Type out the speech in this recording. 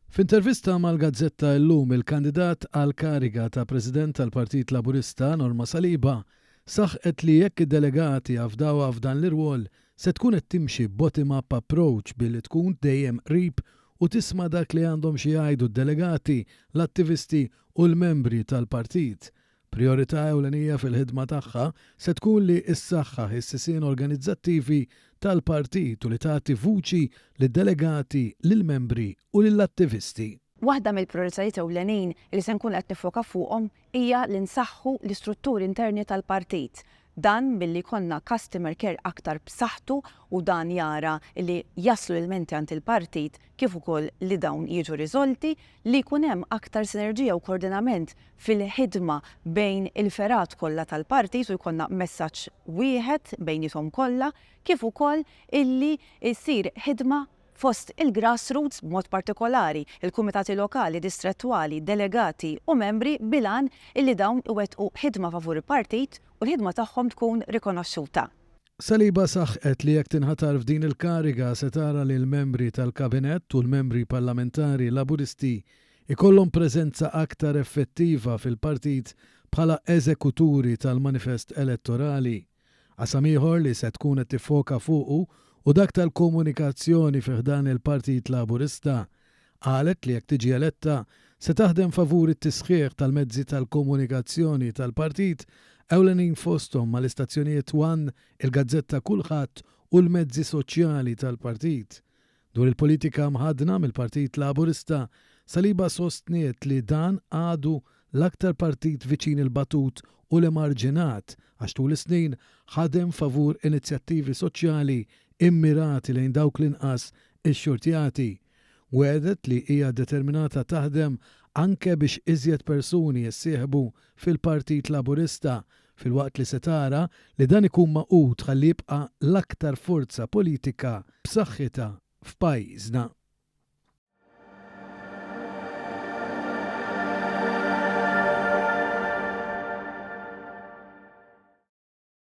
F'intervista mal-Gazzetta llum il-kandidat għal kariga ta' President tal-Partit Laburista Norma Saliba saħqet li jekk id-delegati għafdawha f'dan l-irwol se tkun qed timxi bottom-up approach billi tkun dejjem qrib u tisma' dak li għandhom xi jgħidu d-delegati, l-attivisti u l-membri tal-partit. Priorità ewlenija fil-ħidma tagħha se tkun li issaħħaħ is-sisien organizzattivi tal-partit u li tagħti vuċi lid-delegati, lill-membri u lill-attivisti. Waħda mill-prioritajiet ewlenin li se nkun qed nifoka fuqhom hija li nsaħħu l-istrutturi interni tal-partit. Dan billi konna customer care aktar b'saħħtu u dan jara li jaslu l-menti għand il-partit kif ukoll li dawn jiġu riżolti, li jkun hemm aktar sinerġija u koordinament fil-ħidma bejn il-ferat kollha tal-partit u jkollna messaġġ wieħed bejnietom kollha, kif ukoll illi jsir ħidma fost il-grassroots b'mod partikolari, il-kumitati lokali, distrettwali, delegati u membri bilan illi dawn iwettqu ħidma favur il-partit u l-ħidma tagħhom tkun rikonoxxuta. Saliba saħqet li jekk tinħatar f'din il-kariga se tara li l-membri tal-kabinett u l-membri parlamentari laburisti ikollhom preżenza aktar effettiva fil-partit bħala eżekuturi tal-manifest elettorali. Qasam ieħor li se tkun qed tiffoka fuqu u dak tal-komunikazzjoni fiħdan il-Partit Laburista qalet li jekk tiġi eletta se taħdem favur it-tisħiħ tal-mezzi tal-komunikazzjoni tal-partit ewlenin fosthom mal-istazzjonijiet One, il-Gazzetta Kulħadd u l-mezzi soċjali tal-partit. Dwar il-politika mħadna mill-Partit Laburista, Saliba sostniet li dan għadu l-aktar partit viċin il-batut u l-emarġinat għax tul is-snin ħadem favur inizjattivi soċjali immirati lejn dawk l-inqas ix-xurtjati. Wedet li hija determinata taħdem anke biex iżjed persuni jissieħbu fil-Partit Laburista filwaqt li se tara li dan ikun maqut ħalli jibqa' l-aktar forza politika b'saħħitha f'pajjiżna.